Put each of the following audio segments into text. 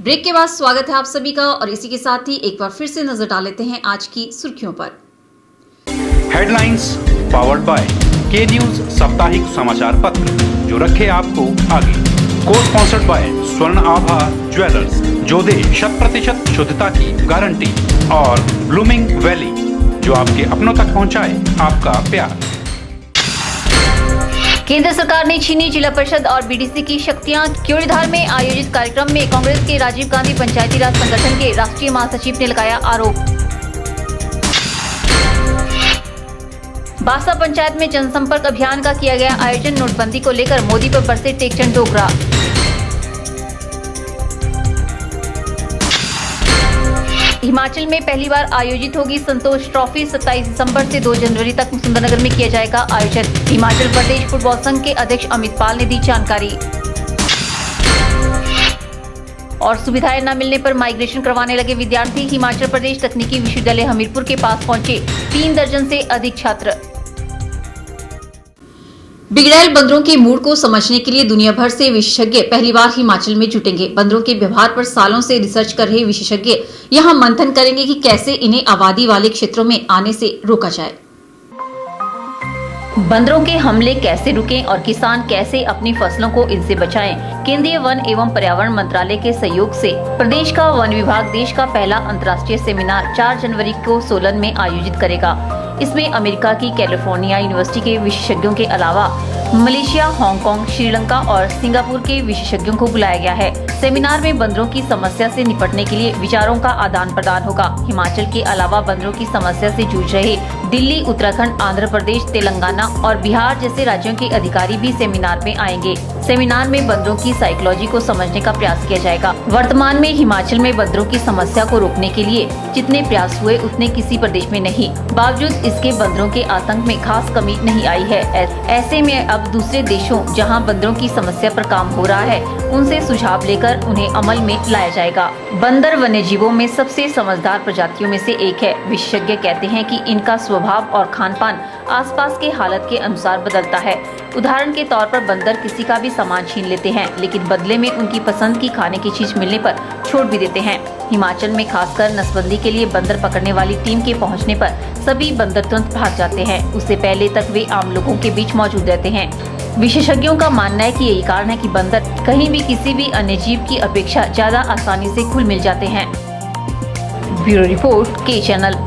Break के बाद स्वागत है आप सभी का और इसी के साथ ही एक बार फिर से नजर डाल लेते हैं आज की सुर्खियों पर। हेडलाइंस पावर्ड बाय के न्यूज साप्ताहिक समाचार पत्र जो रखे आपको आगे। को स्पॉन्सर्ड बाय स्वर्ण आभा ज्वेलर्स जो दे 100% शुद्धता की गारंटी और ब्लूमिंग वैली जो आपके अपनों तक पहुंचाए आपका प्यार। केंद्र सरकार ने छीनी जिला परिषद और बीडीसी की शक्तियां। क्योड़ीधार में आयोजित कार्यक्रम में कांग्रेस के राजीव गांधी पंचायती राज संगठन के राष्ट्रीय महासचिव ने लगाया आरोप। बासा पंचायत में जनसंपर्क अभियान का किया गया आयोजन। नोटबंदी को लेकर मोदी पर बरसे टेकचंद डोगरा। हिमाचल में पहली बार आयोजित होगी संतोष ट्रॉफी। 27 दिसंबर से 2 जनवरी तक सुंदरनगर में किया जाएगा आयोजन। हिमाचल प्रदेश फुटबॉल संघ के अध्यक्ष अमित पाल ने दी जानकारी। और सुविधाएं न मिलने पर माइग्रेशन करवाने लगे विद्यार्थी। हिमाचल प्रदेश तकनीकी विश्वविद्यालय हमीरपुर के पास पहुंचे 3 दर्जन से अधिक छात्र। बिगड़ैल बंदरों के मूड को समझने के लिए दुनिया भर से विशेषज्ञ पहली बार हिमाचल में जुटेंगे। बंदरों के व्यवहार पर सालों से रिसर्च कर रहे विशेषज्ञ यहां मंथन करेंगे कि कैसे इन्हें आबादी वाले क्षेत्रों में आने से रोका जाए। बंदरों के हमले कैसे रुकें और किसान कैसे अपनी फसलों को इनसे बचाएं। केंद्रीय वन एवं पर्यावरण मंत्रालय के सहयोग से प्रदेश का वन विभाग देश का पहला अंतर्राष्ट्रीय सेमिनार 4 जनवरी को सोलन में आयोजित करेगा। इसमें अमेरिका की कैलिफोर्निया यूनिवर्सिटी के विशेषज्ञों के अलावा मलेशिया, हांगकांग, श्रीलंका और सिंगापुर के विशेषज्ञों को बुलाया गया है। सेमिनार में बंदरों की समस्या से निपटने के लिए विचारों का आदान प्रदान होगा। हिमाचल के अलावा बंदरों की समस्या से जूझ रहे दिल्ली, उत्तराखंड, आंध्र प्रदेश, तेलंगाना और बिहार जैसे राज्यों के अधिकारी भी सेमिनार में आएंगे। सेमिनार में बंदरों की साइकोलॉजी को समझने का प्रयास किया जाएगा। वर्तमान में हिमाचल में बंदरों की समस्या को रोकने के लिए जितने प्रयास हुए उतने किसी प्रदेश में नहीं। बावजूद इसके बंदरों के आतंक में खास कमी नहीं आई है। ऐसे में अब दूसरे देशों जहां बंदरों की समस्या पर काम हो रहा है उनसे सुझाव लेकर उन्हें अमल में लाया जाएगा। बंदर वन्य जीवों में सबसे समझदार प्रजातियों में से एक है। विशेषज्ञ कहते हैं कि इनका स्वभाव और खानपान आसपास के हालत के अनुसार बदलता है। उदाहरण के तौर पर बंदर किसी का भी सामान छीन लेते हैं लेकिन बदले में उनकी पसंद की खाने की चीज मिलने पर छोड़ भी देते हैं। हिमाचल में खासकर नसबंदी के लिए बंदर पकड़ने वाली टीम के पहुंचने पर सभी बंदर तुरंत भाग जाते हैं। उससे पहले तक वे आम लोगों के बीच मौजूद रहते हैं। विशेषज्ञों का मानना है कि यही कारण है कि बंदर कहीं भी किसी भी अन्य जीव की अपेक्षा ज्यादा आसानी से घुल मिल जाते हैं। ब्यूरो रिपोर्ट के चैनल।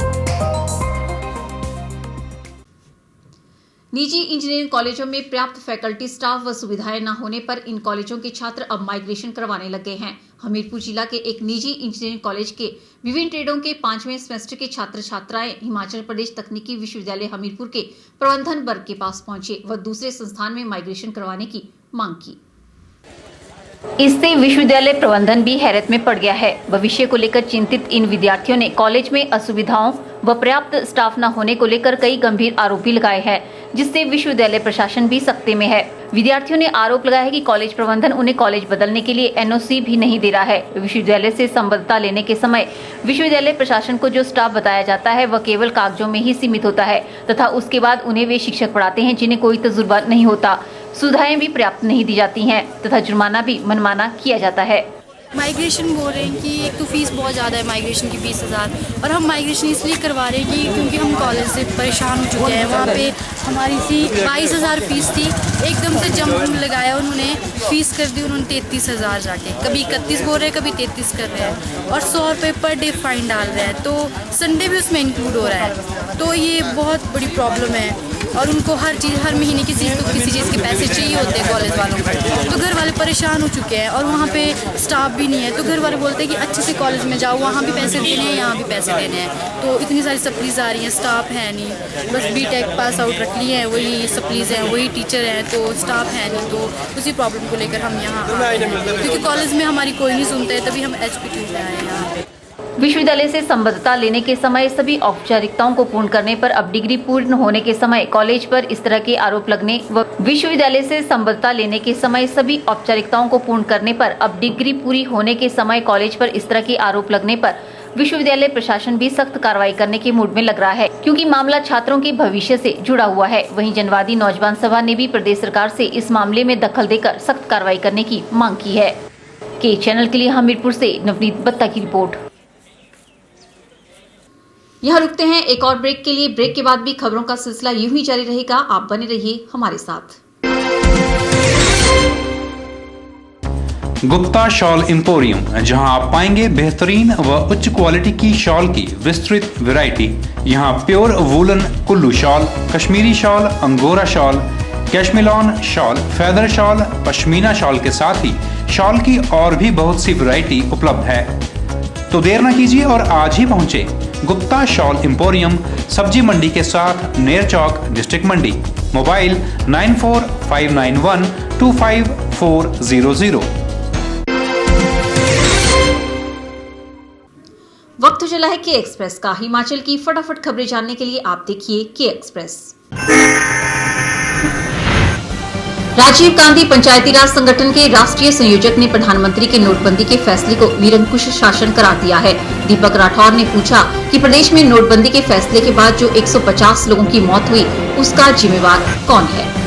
निजी इंजीनियरिंग कॉलेजों में पर्याप्त फैकल्टी स्टाफ व सुविधाएं न होने पर इन कॉलेजों के छात्र अब माइग्रेशन करवाने लगे हैं। हमीरपुर जिला के एक निजी इंजीनियरिंग कॉलेज के विभिन्न ट्रेडों के 5वें सेमेस्टर के छात्र छात्राएं हिमाचल प्रदेश तकनीकी विश्वविद्यालय हमीरपुर के प्रबंधन वर्ग के पास पहुंचे व दूसरे संस्थान में माइग्रेशन करवाने की मांग की। इससे विश्वविद्यालय प्रबंधन भी हैरत में पड़ गया है। भविष्य को लेकर चिंतित इन विद्यार्थियों ने कॉलेज में असुविधाओं व पर्याप्त स्टाफ न होने को लेकर कई गंभीर आरोप भी लगाए हैं, जिससे विश्वविद्यालय प्रशासन भी सख्ते में है। विद्यार्थियों ने आरोप लगाया है कि कॉलेज प्रबंधन उन्हें कॉलेज बदलने के लिए एनओसी भी नहीं दे रहा है। विश्वविद्यालय से संबद्धता लेने के समय विश्वविद्यालय प्रशासन को जो स्टाफ बताया जाता है वह केवल कागजों में ही सीमित होता है तथा उसके बाद उन्हें वे शिक्षक पढ़ाते हैं जिन्हें कोई तजुर्बा नहीं होता। सुविधाएं भी पर्याप्त नहीं दी जाती हैं तथा जुर्माना भी मनमाना किया जाता है। माइग्रेशन बोल रहे हैं कि एक तो फीस बहुत ज़्यादा है माइग्रेशन की 20,000 और हम माइग्रेशन इसलिए करवा रहे हैं कि क्योंकि हम कॉलेज से परेशान हो चुके हैं। वहाँ पे हमारी सी 22,000 फीस थी, एकदम से जंप लगाया उन्होंने, फीस कर दी उन्होंने 33,000 जाके। कभी 31 बोल रहे हैं, कभी 33 कर रहे हैं और 100 रुपये पर डे फाइन डाल रहे हैं। तो संडे भी उसमें इंक्लूड हो रहा है। तो ये बहुत बड़ी प्रॉब्लम है और उनको हर महीने किसी चीज़ के पैसे चाहिए होते हैं कॉलेज वालों को। तो घर वाले परेशान हो चुके हैं और वहाँ पे स्टाफ भी नहीं है। तो घर वाले बोलते हैं कि अच्छे से कॉलेज में जाओ, वहाँ भी पैसे देने हैं, यहाँ भी पैसे देने हैं। तो इतनी सारी सप्लीज आ रही हैं, स्टाफ है नहीं। बस बीटेक पास आउट रख लिए हैं, वही सप्लीज हैं, वही टीचर हैं, तो स्टाफ है नहीं। तो उसी प्रॉब्लम को लेकर हम यहाँ आए हैं क्योंकि कॉलेज में हमारी कोई नहीं सुनता है, तभी हम HPT में आए हैं यहाँ पे। विश्वविद्यालय से संबद्धता लेने के समय सभी औपचारिकताओं को पूर्ण करने पर अब डिग्री पूर्ण होने के समय कॉलेज पर इस तरह के आरोप लगने व विश्वविद्यालय से संबद्धता लेने के समय सभी औपचारिकताओं को पूर्ण करने पर अब डिग्री पूरी होने के समय कॉलेज पर इस तरह के आरोप लगने पर विश्वविद्यालय प्रशासन भी सख्त कार्रवाई करने के मूड में लग रहा है, क्योंकि मामला छात्रों के भविष्य से जुड़ा हुआ है। वहीं जनवादी नौजवान सभा ने भी प्रदेश सरकार से इस मामले में दखल देकर सख्त कार्रवाई करने की मांग की है। के चैनल के लिए हमीरपुर से नवनीत बत्ता की रिपोर्ट। यहाँ रुकते हैं एक और ब्रेक के लिए। ब्रेक के बाद भी खबरों का सिलसिला यूं ही जारी रहेगा। आप बने रहिए हमारे साथ। गुप्ता शॉल एम्पोरियम, जहां आप पाएंगे बेहतरीन व उच्च क्वालिटी की शॉल की विस्तृत वैरायटी। यहां pure woollen Kullu shawl, Kashmiri shawl, angora shawl, cashmilon shawl, feather shawl, pashmina shawl के साथ ही शॉल की और भी बहुत सी वैरायटी उपलब्ध है। तो देर न कीजिए और आज ही पहुंचे गुप्ता शॉल एम्पोरियम, सब्जी मंडी के साथ नेर चौक, डिस्ट्रिक्ट मंडी। मोबाइल 9459125400। वक्त चला है के एक्सप्रेस का। हिमाचल की फटाफट खबरें जानने के लिए आप देखिए के एक्सप्रेस। राजीव गांधी पंचायती राज संगठन के राष्ट्रीय संयोजक ने प्रधानमंत्री के नोटबंदी के फैसले को निरंकुश शासन करार दिया है। दीपक राठौर ने पूछा कि प्रदेश में नोटबंदी के फैसले के बाद जो 150 लोगों की मौत हुई, उसका जिम्मेवार कौन है।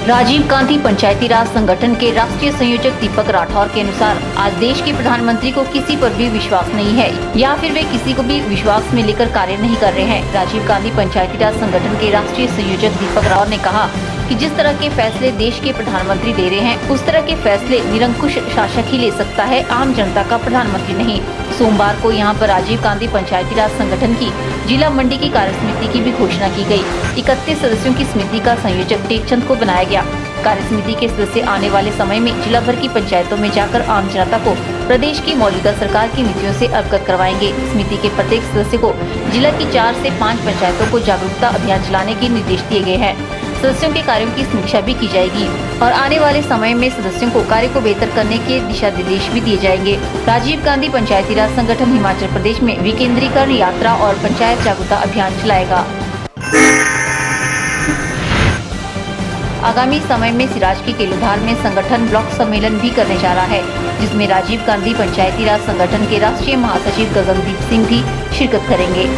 राजीव गांधी पंचायती राज संगठन के राष्ट्रीय संयोजक दीपक राठौर के अनुसार आज देश के प्रधानमंत्री को किसी पर भी विश्वास नहीं है या फिर वे किसी को भी विश्वास में लेकर कार्य नहीं कर रहे हैं। राजीव गांधी पंचायती राज संगठन के राष्ट्रीय संयोजक दीपक राठौर ने कहा कि जिस तरह के फैसले देश के प्रधानमंत्री ले रहे हैं, उस तरह के फैसले निरंकुश शासक ही ले सकता है, आम जनता का प्रधानमंत्री नहीं। सोमवार को यहां पर राजीव गांधी पंचायती राज संगठन की जिला मंडी की कार्यसमिति की भी घोषणा की गई। 31 सदस्यों की समिति का संयोजक टेकचंद को बनाया गया। कार्यसमिति के सदस्य आने वाले समय में जिला भर की पंचायतों में जाकर आम जनता को प्रदेश की मौजूदा सरकार की नीतियों से अवगत करवाएंगे। समिति के प्रत्येक सदस्य को जिला की 4 से 5 पंचायतों को जागरूकता अभियान चलाने के निर्देश दिए गए हैं। सदस्यों के कार्यों की समीक्षा भी की जाएगी और आने वाले समय में सदस्यों को कार्य को बेहतर करने के दिशा निर्देश भी दिए जाएंगे। राजीव गांधी पंचायती राज संगठन हिमाचल प्रदेश में विकेंद्रीकरण यात्रा और पंचायत जागरूकता अभियान चलाएगा। आगामी समय में सिराज की केलुधार में संगठन ब्लॉक सम्मेलन भी करने जा रहा है, जिसमें राजीव गांधी पंचायती राज संगठन के राष्ट्रीय महासचिव गगनदीप सिंह भी शिरकत करेंगे।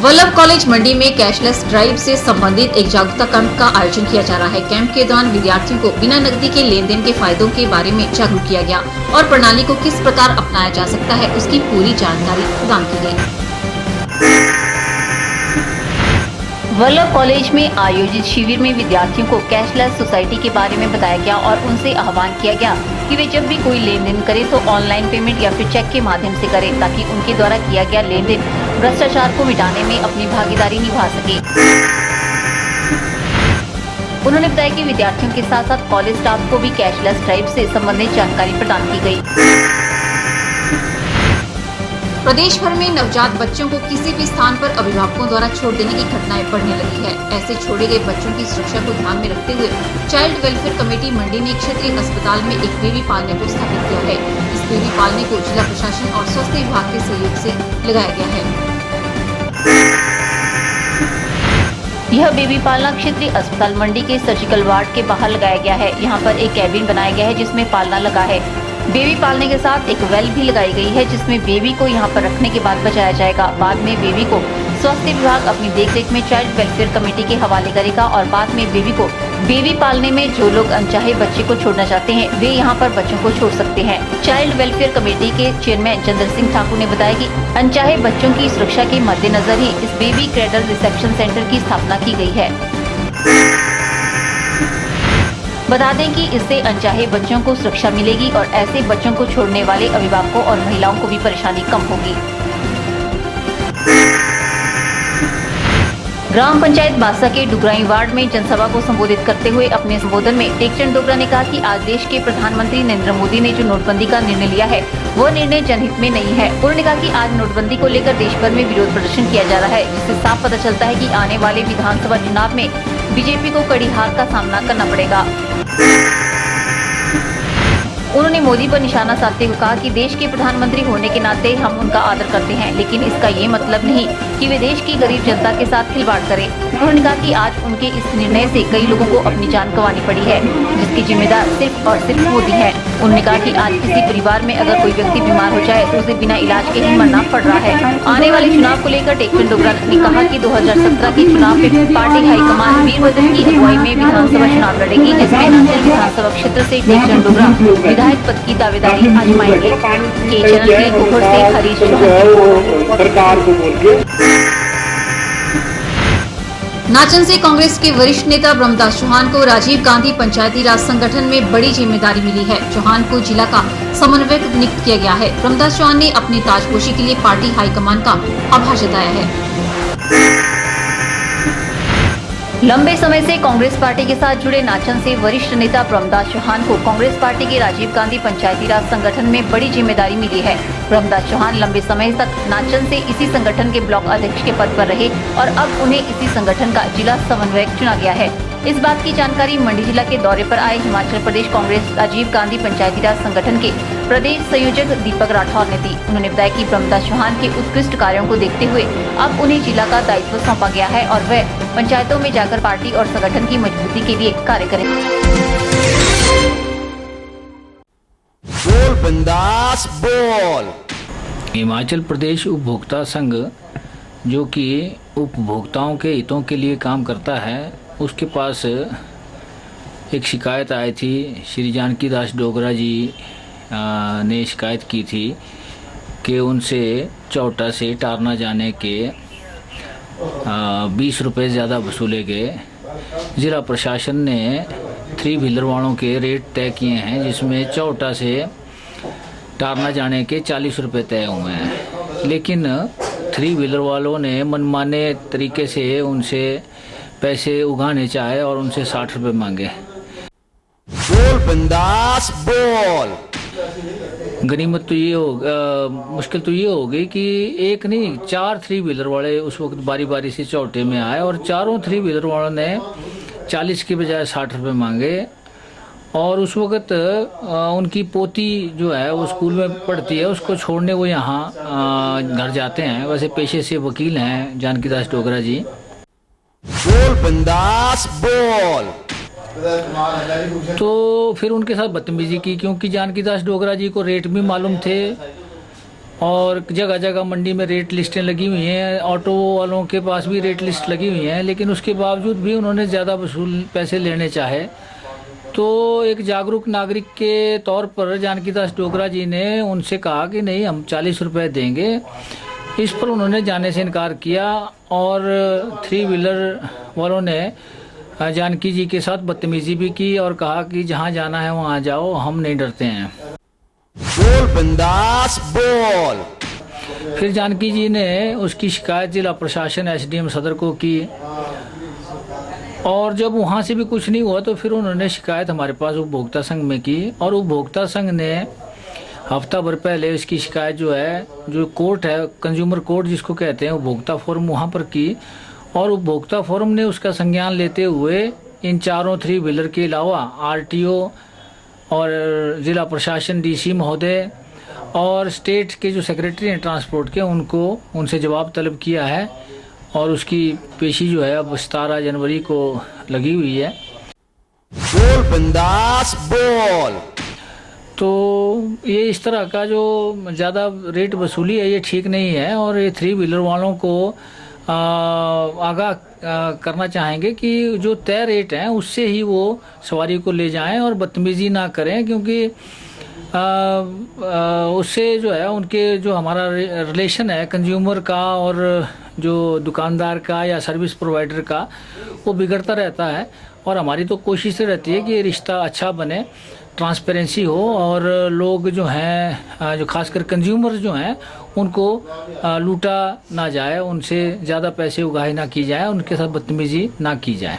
वल्लभ कॉलेज मंडी में कैशलेस ड्राइव से संबंधित एक जागरूकता कैंप का आयोजन किया जा रहा है। कैंप के दौरान विद्यार्थियों को बिना नकदी के लेन देन के फायदों के बारे में जागरूक किया गया और प्रणाली को किस प्रकार अपनाया जा सकता है, उसकी पूरी जानकारी प्रदान की गई। वल्लभ कॉलेज में आयोजित शिविर में विद्यार्थियों को कैशलेस सोसाइटी के बारे में बताया गया और उनसे आह्वान किया गया कि वे जब भी कोई लेन देन करें तो ऑनलाइन पेमेंट या फिर चेक के माध्यम से करें, ताकि उनके द्वारा किया गया लेन देन भ्रष्टाचार को मिटाने में अपनी भागीदारी निभा सके। उन्होंने बताया कि विद्यार्थियों के साथ साथ कॉलेज स्टाफ को भी कैशलेस ड्राइव से संबंधित जानकारी प्रदान की गई। प्रदेश भर में नवजात बच्चों को किसी भी स्थान पर अभिभावकों द्वारा छोड़ देने की घटनाएं बढ़ने लगी है। ऐसे छोड़े गए बच्चों की सुरक्षा को ध्यान में रखते हुए चाइल्ड वेलफेयर कमेटी मंडी ने क्षेत्रीय अस्पताल में एक बेबी पालने को स्थापित किया है। इस बेबी पालने को जिला प्रशासन और स्वास्थ्य विभाग के सहयोग से लगाया गया है। यह बेबी पालना क्षेत्रीय अस्पताल मंडी के सर्जिकल वार्ड के बाहर लगाया गया है। यहाँ पर एक कैबिन बनाया गया है जिसमें पालना लगा है। बेबी पालने के साथ एक वेल भी लगाई गई है, जिसमें बेबी को यहाँ पर रखने के बाद बचाया जाएगा। बाद में बेबी को स्वास्थ्य विभाग अपनी देखरेख में चाइल्ड वेलफेयर कमेटी के हवाले करेगा और बाद में बेबी को बेबी पालने में जो लोग अनचाहे बच्चे को छोड़ना चाहते हैं, वे यहाँ पर बच्चों को छोड़ सकते हैं। चाइल्ड वेलफेयर कमेटी के चेयरमैन चंद्र सिंह ठाकुर ने बताया कि अनचाहे बच्चों की सुरक्षा के मद्देनजर ही इस बेबी क्रेडल रिसेप्शन सेंटर की स्थापना की गई है। बता दें कि इससे अनचाहे बच्चों को सुरक्षा मिलेगी और ऐसे बच्चों को छोड़ने वाले अभिभावकों और महिलाओं को भी परेशानी कम होगी। ग्राम पंचायत बासा के डुगराई वार्ड में जनसभा को संबोधित करते हुए अपने संबोधन में टेकचंद डोगरा ने कहा कि आज देश के प्रधानमंत्री नरेंद्र मोदी ने जो नोटबंदी का निर्णय लिया है, वो निर्णय जनहित में नहीं है। उन्होंने कहा कि आज नोटबंदी को लेकर देश भर में विरोध प्रदर्शन किया जा रहा है, जिससे साफ पता चलता है कि आने वाले विधानसभा चुनाव में बीजेपी को कड़ी हार का सामना करना पड़ेगा। उन्होंने मोदी पर निशाना साधते हुए कहा कि देश के प्रधानमंत्री होने के नाते हम उनका आदर करते हैं, लेकिन इसका ये मतलब नहीं कि वे देश की गरीब जनता के साथ खिलवाड़ करें। उन्होंने कहा कि आज उनके इस निर्णय से कई लोगों को अपनी जान गंवानी पड़ी है, जिसकी जिम्मेदार सिर्फ और सिर्फ मोदी है। उन्होंने कहा कि आज किसी परिवार में अगर कोई व्यक्ति बीमार हो जाए तो उसे बिना इलाज के ही मरना पड़ रहा है। आने वाले चुनाव को लेकर टेकचंद डोगरा ने कहा कि 2017 के चुनाव में पार्टी हाईकमान वीरभद्र की अगुवाई में विधानसभा चुनाव लड़ेगी, जिसमें नाचन विधानसभा क्षेत्र से टेकचंद डोगरा विधायक पद की दावेदारी आजमाएंगे। के चैनल के गोहर से हरीश चौहान। नाचन से कांग्रेस के वरिष्ठ नेता ब्रह्मदास चौहान को राजीव गांधी पंचायती राज संगठन में बड़ी जिम्मेदारी मिली है। चौहान को जिला का समन्वयक नियुक्त किया गया है। ब्रह्मदास चौहान ने अपनी ताजपोशी के लिए पार्टी हाईकमान का आभार जताया है। लंबे समय से कांग्रेस पार्टी के साथ जुड़े नाचन से वरिष्ठ नेता ब्रह्मदास चौहान को कांग्रेस पार्टी के राजीव गांधी पंचायती राज संगठन में बड़ी जिम्मेदारी मिली है। ब्रह्मदास चौहान लंबे समय तक नाचन से इसी संगठन के ब्लॉक अध्यक्ष के पद पर रहे और अब उन्हें इसी संगठन का जिला समन्वयक चुना गया है। इस बात की जानकारी मंडी जिला के दौरे पर आए हिमाचल प्रदेश कांग्रेस राजीव गांधी पंचायती राज संगठन के प्रदेश संयोजक दीपक राठौर ने दी। उन्होंने बताया कि ब्रह्मदास चौहान के उत्कृष्ट कार्यों को देखते हुए अब उन्हें जिला का दायित्व सौंपा गया है और वह पंचायतों में जाकर पार्टी और संगठन की मजबूती के लिए कार्य करें। बोल बिंदास बोल। हिमाचल प्रदेश उपभोक्ता संघ जो कि उपभोक्ताओं के हितों के लिए काम करता है, उसके पास एक शिकायत आई थी। श्री जानकी दास डोगरा जी ने शिकायत की थी कि उनसे चौटा से टारना जाने के 20 रुपये ज़्यादा वसूले गए। ज़िला प्रशासन ने 3 व्हीलर वालों के रेट तय किए हैं, जिसमें चौटा से टारना जाने के 40 रुपये तय हुए हैं, लेकिन 3 व्हीलर वालों ने मनमाने तरीके से उनसे पैसे उगाने चाहे और उनसे 60 रुपये मांगे। बोल बिंदास बोल। गनीमत तो ये मुश्किल तो ये हो गई कि एक नहीं 4 3 व्हीलर वाले उस वक्त बारी बारी से चौटे में आए और चारों 3 व्हीलर वालों ने 40 के बजाय 60 रुपये मांगे। और उस वक्त उनकी पोती जो है वो स्कूल में पढ़ती है, उसको छोड़ने वो यहाँ घर जाते हैं। वैसे पेशे से वकील हैं जानकी दास डोगरा जी। बोल बिंदास बोल। तो फिर उनके साथ बदतमीजी की, क्योंकि जानकी दास डोगरा जी को रेट भी मालूम थे और जगह जगह मंडी में रेट लिस्टें लगी हुई हैं, ऑटो वालों के पास भी रेट लिस्ट लगी हुई हैं, लेकिन उसके बावजूद भी उन्होंने ज़्यादा वसूल पैसे लेने चाहे। तो एक जागरूक नागरिक के तौर पर जानकी दास डोगरा जी ने उनसे कहा कि नहीं, हम 40 रुपये देंगे। इस पर उन्होंने जाने से इनकार किया और 3 व्हीलर वालों ने जानकी जी के साथ बदतमीजी भी की और कहा कि जहां जाना है वहां जाओ, हम नहीं डरते हैं। बोल बिंदास बोल। फिर जानकी जी ने उसकी शिकायत जिला प्रशासन एसडीएम सदर को की और जब वहां से भी कुछ नहीं हुआ तो फिर उन्होंने शिकायत हमारे पास उपभोक्ता संघ में की और उपभोक्ता संघ ने हफ्ता भर पहले इसकी शिकायत जो है, जो कोर्ट है, कंज्यूमर कोर्ट जिसको कहते हैं, उपभोक्ता फोरम, वहाँ पर की और उपभोक्ता फोरम ने उसका संज्ञान लेते हुए इन चारों 3 व्हीलर के अलावा आरटीओ और ज़िला प्रशासन डीसी महोदय और स्टेट के जो सेक्रेटरी हैं ट्रांसपोर्ट के, उनको उनसे जवाब तलब किया है और उसकी पेशी जो है अब 17 जनवरी को लगी हुई है। बोल बिंदास बोल। तो ये इस तरह का जो ज़्यादा रेट वसूली है ये ठीक नहीं है और ये 3 व्हीलर वालों को आगाह करना चाहेंगे कि जो तय रेट हैं उससे ही वो सवारी को ले जाएं और बदतमीजी ना करें, क्योंकि उससे जो है उनके जो हमारा रिलेशन है कंज्यूमर का और जो दुकानदार का या सर्विस प्रोवाइडर का, वो बिगड़ता रहता है। और हमारी तो कोशिश रहती है कि रिश्ता अच्छा बने, ट्रांसपेरेंसी हो और लोग जो हैं, जो खासकर कंज्यूमर जो हैं, उनको लूटा ना जाए, उनसे ज़्यादा पैसे उगाही ना की जाए, उनके साथ बदतमीजी ना की जाए।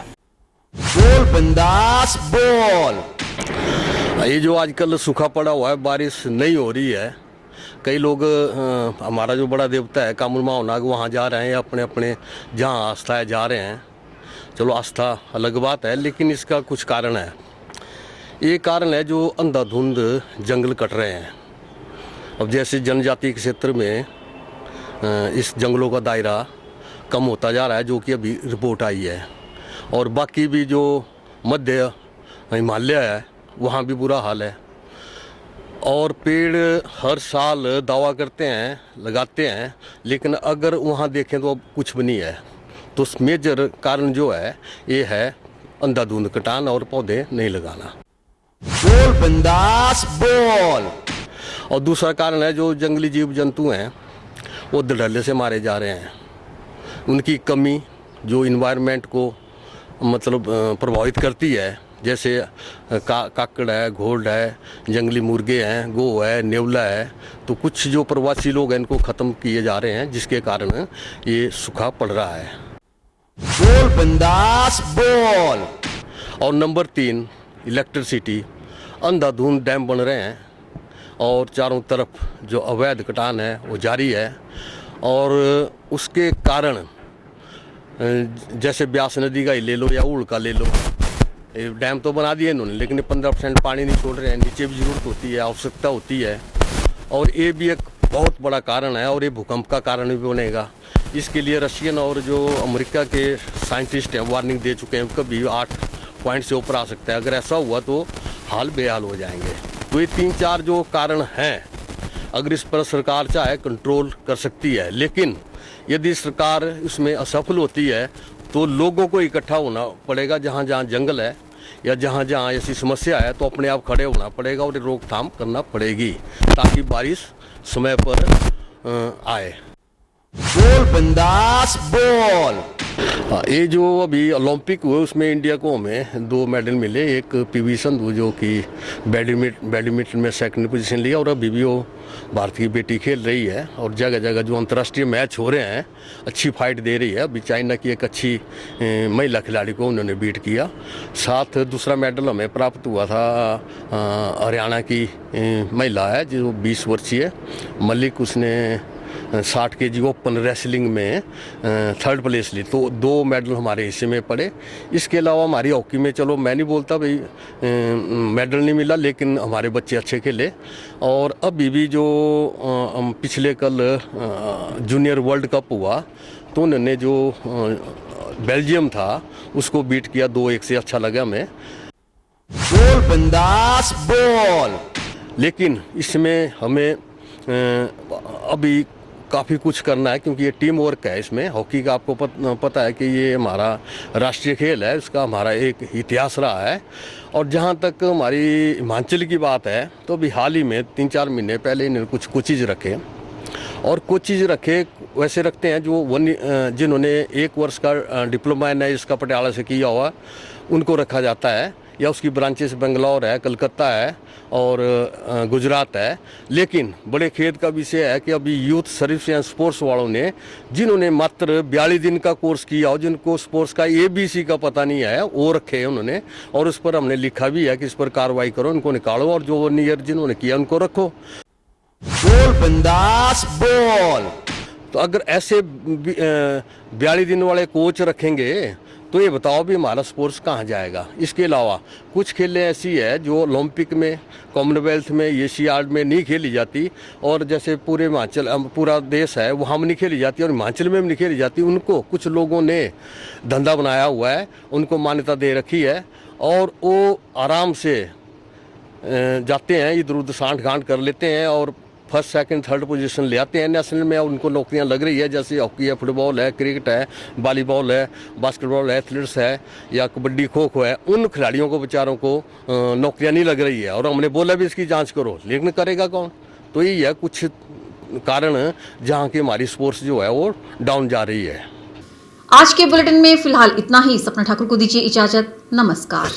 बोल बिंदास बोल। ये जो आजकल सूखा पड़ा हुआ है, बारिश नहीं हो रही है, कई लोग हमारा जो बड़ा देवता है कामुल माउनाग, वहाँ जा रहे हैं, अपने अपने जहाँ आस्था है जा रहे हैं। चलो आस्था अलग बात है, लेकिन इसका कुछ कारण है। ये कारण है जो अंधाधुंध जंगल कट रहे हैं। अब जैसे जनजाति के क्षेत्र में इस जंगलों का दायरा कम होता जा रहा है, जो कि अभी रिपोर्ट आई है, और बाकी भी जो मध्य हिमालय है वहाँ भी बुरा हाल है। और पेड़ हर साल दावा करते हैं, लगाते हैं, लेकिन अगर वहाँ देखें तो अब कुछ भी नहीं है। तो मेजर कारण जो है ये है अंधाधुंध कटान और पौधे नहीं लगाना। बोल बिंदास बोल। और दूसरा कारण है जो जंगली जीव जंतु हैं वो धड़ल्ले से मारे जा रहे हैं। उनकी कमी जो इन्वायरमेंट को मतलब प्रभावित करती है, जैसे काकड़ है, घोड़ है, जंगली मुर्गे हैं, गौ है, नेवला है, तो कुछ जो प्रवासी लोग हैं इनको ख़त्म किए जा रहे हैं, जिसके कारण ये सूखा पड़ रहा है। बोल बिंदास बोल। और नंबर 3 इलेक्ट्रिसिटी। अंधाधुंध डैम बन रहे हैं और चारों तरफ जो अवैध कटान है वो जारी है, और उसके कारण जैसे ब्यास नदी का ही ले लो या ऊड़ का ले लो, डैम तो बना दिए इन्होंने, लेकिन 15% पानी नहीं छोड़ रहे हैं। नीचे भी ज़रूरत होती है, आवश्यकता होती है, और ये भी एक बहुत बड़ा कारण है, और ये भूकंप का कारण भी बनेगा। इसके लिए रशियन और जो अमेरिका के साइंटिस्ट हैं वार्निंग दे चुके हैं, कभी 8 पॉइंट से ऊपर आ सकता है। अगर ऐसा हुआ तो हाल बेहाल हो जाएंगे। तो ये 3-4 जो कारण हैं, अगर इस पर सरकार चाहे कंट्रोल कर सकती है, लेकिन यदि सरकार इसमें असफल होती है तो लोगों को इकट्ठा होना पड़ेगा। जहाँ जहाँ जंगल है या जहाँ जहाँ ऐसी समस्या है तो अपने आप खड़े होना पड़ेगा और रोकथाम करना पड़ेगी, ताकि बारिश समय पर आए। बोल बिंदास बोल। ये जो अभी ओलंपिक हुए उसमें इंडिया को हमें 2 मेडल मिले। एक पीवी संधू जो कि बैडमिंटन में 2nd पोजीशन लिया, और अभी भी वो भारत की बेटी खेल रही है, और जगह जगह जो अंतर्राष्ट्रीय मैच हो रहे हैं अच्छी फाइट दे रही है। अभी चाइना की एक अच्छी महिला खिलाड़ी को उन्होंने बीट किया। साथ दूसरा मेडल हमें प्राप्त हुआ था हरियाणा की महिला है जो 20 वर्षीय मलिक, उसने 60 kg ओपन रेसलिंग में 3rd प्लेस ली। तो 2 मेडल हमारे हिस्से में पड़े। इसके अलावा हमारी हॉकी में, चलो मैं नहीं बोलता भाई मेडल नहीं मिला, लेकिन हमारे बच्चे अच्छे खेले। और अभी भी जो पिछले कल जूनियर वर्ल्ड कप हुआ तो उन्होंने जो बेल्जियम था उसको बीट किया 2-1 से। अच्छा लगा हमें। बोल बिंदास बोल। लेकिन इसमें हमें अभी काफ़ी कुछ करना है, क्योंकि ये टीम वर्क है। इसमें हॉकी का आपको पता है कि ये हमारा राष्ट्रीय खेल है, इसका हमारा एक इतिहास रहा है। और जहाँ तक हमारी हिमाचल की बात है तो अभी हाल ही में 3-4 महीने पहले इन्होंने कुछ कोचेज रखे, और कोचेज रखे वैसे रखते हैं जो जिन्होंने 1 वर्ष का डिप्लोमा एन इसका पटियाला से किया हुआ उनको रखा जाता है, या उसकी ब्रांचेस बेंगलोर है, कलकत्ता है और गुजरात है। लेकिन बड़े खेद का विषय है कि अभी यूथ सर्विस एंड स्पोर्ट्स वालों ने, जिन्होंने मात्र 42 दिन का कोर्स किया और जिनको स्पोर्ट्स का ABC का पता नहीं है, वो रखे हैं उन्होंने। और उस पर हमने लिखा भी है कि इस पर कार्रवाई करो, इनको निकालो, और जो 1 ईयर जिन्होंने किया उनको रखो। बोल बिंदास बोल। तो अगर ऐसे 42 दिन वाले कोच रखेंगे तो ये बताओ भी हमारा स्पोर्ट्स कहाँ जाएगा। इसके अलावा कुछ खेलें ऐसी है जो ओलंपिक में, कॉमनवेल्थ में, एशियाड में नहीं खेली जाती, और जैसे पूरे हिमाचल, पूरा देश है वहाँ में नहीं खेली जाती, और हिमाचल में भी नहीं खेली जाती। उनको कुछ लोगों ने धंधा बनाया हुआ है, उनको मान्यता दे रखी है, और वो आराम से जाते हैं, इधर उधर सांठ गांठ कर लेते हैं और 1st, 2nd, 3rd पोजीशन ले आते हैं नेशनल में। उनको नौकरियां लग रही है, जैसे हॉकी है, फुटबॉल है, क्रिकेट है, वॉलीबॉल है, बास्केटबॉल है, एथलेट्स है, या कबड्डी, खो खो है। उन खिलाड़ियों को, बेचारों को नौकरियां नहीं लग रही है, और हमने बोला भी इसकी जांच करो, लेकिन करेगा कौन। तो यही है कुछ कारण जहाँ की हमारी स्पोर्ट्स जो है वो डाउन जा रही है। आज के बुलेटिन में फिलहाल इतना ही। सपना ठाकुर को दीजिए इजाजत। नमस्कार।